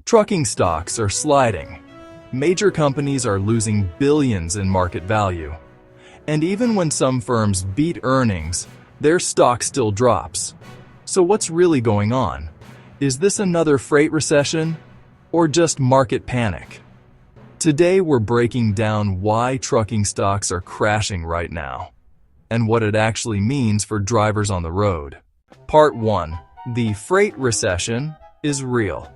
Trucking stocks are sliding. Major companies are losing billions in market value. And even when some firms beat earnings, their stock still drops. So what's really going on? Is this another freight recession or just market panic? Today we're breaking down why trucking stocks are crashing right now and what it actually means for drivers on the road. Part 1. The freight recession is real.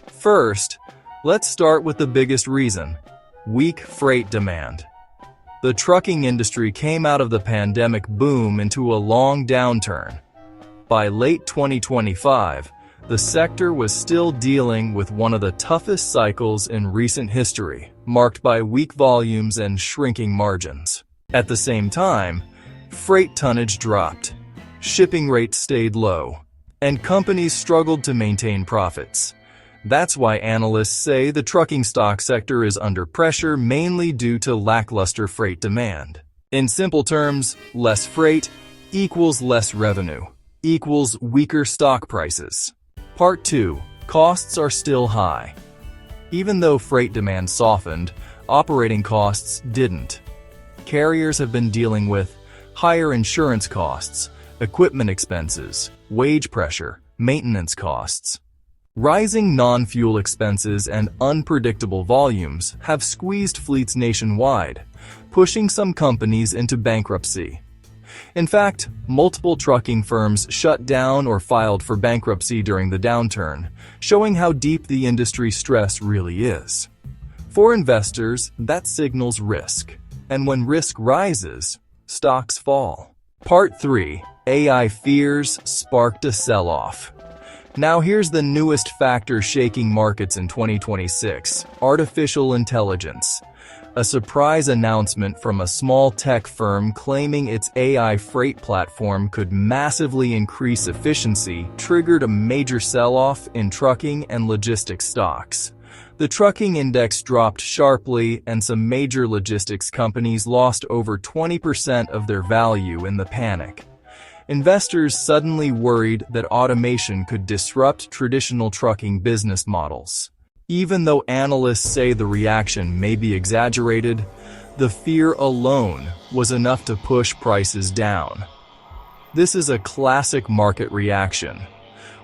First, let's start with the biggest reason: weak freight demand. The trucking industry came out of the pandemic boom into a long downturn. By late 2025, the sector was still dealing with one of the toughest cycles in recent history, marked by weak volumes and shrinking margins. At the same time, freight tonnage dropped, shipping rates stayed low, and companies struggled to maintain profits. That's why analysts say the trucking stock sector is under pressure mainly due to lackluster freight demand. In simple terms, less freight equals less revenue, equals weaker stock prices. Part 2. Costs are still high. Even though freight demand softened, operating costs didn't. Carriers have been dealing with higher insurance costs, equipment expenses, wage pressure, maintenance costs. Rising non-fuel expenses and unpredictable volumes have squeezed fleets nationwide, pushing some companies into bankruptcy. In fact, multiple trucking firms shut down or filed for bankruptcy during the downturn, showing how deep the industry stress really is. For investors, that signals risk, and when risk rises, stocks fall. Part 3. AI fears sparked a sell-off. Now here's the newest factor shaking markets in 2026: artificial intelligence. A surprise announcement from a small tech firm claiming its AI freight platform could massively increase efficiency triggered a major sell-off in trucking and logistics stocks. The trucking index dropped sharply, and some major logistics companies lost over 20% of their value in the panic. Investors suddenly worried that automation could disrupt traditional trucking business models. Even though analysts say the reaction may be exaggerated, the fear alone was enough to push prices down. This is a classic market reaction.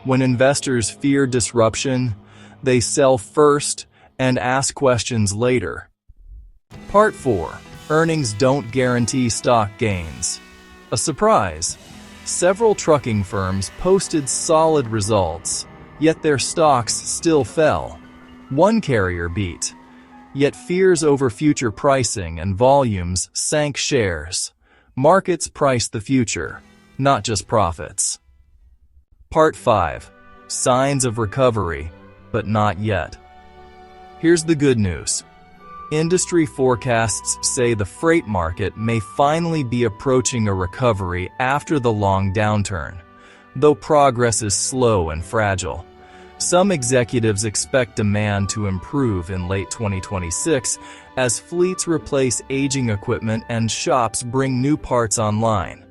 When investors fear disruption, they sell first and ask questions later. Part 4. Earnings don't guarantee stock gains. A surprise. Several trucking firms posted solid results, yet their stocks still fell. One carrier beat, yet fears over future pricing and volumes sank shares. Markets price the future, not just profits. Part 5. Signs of recovery, but not yet. Here's the good news. Industry forecasts say the freight market may finally be approaching a recovery after the long downturn, though progress is slow and fragile. Some executives expect demand to improve in late 2026 as fleets replace aging equipment and shops bring new parts online.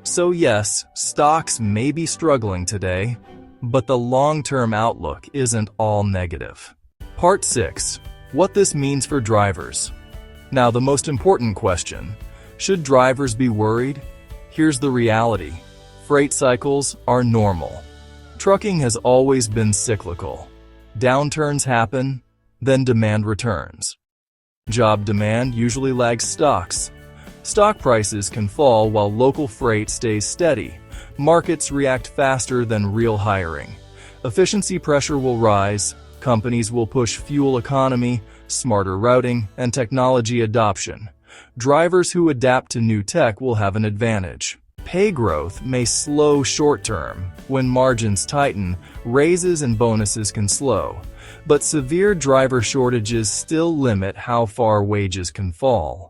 So yes, stocks may be struggling today, but the long-term outlook isn't all negative. Part 6. What this means for drivers. Now, the most important question: should drivers be worried? Here's the reality. Freight cycles are normal. Trucking has always been cyclical. Downturns happen, then demand returns. Job demand usually lags stocks. Stock prices can fall while local freight stays steady. Markets react faster than real hiring. Efficiency pressure will rise. Companies will push fuel economy, smarter routing, and technology adoption. Drivers who adapt to new tech will have an advantage. Pay growth may slow short-term. When margins tighten, raises and bonuses can slow. But severe driver shortages still limit how far wages can fall.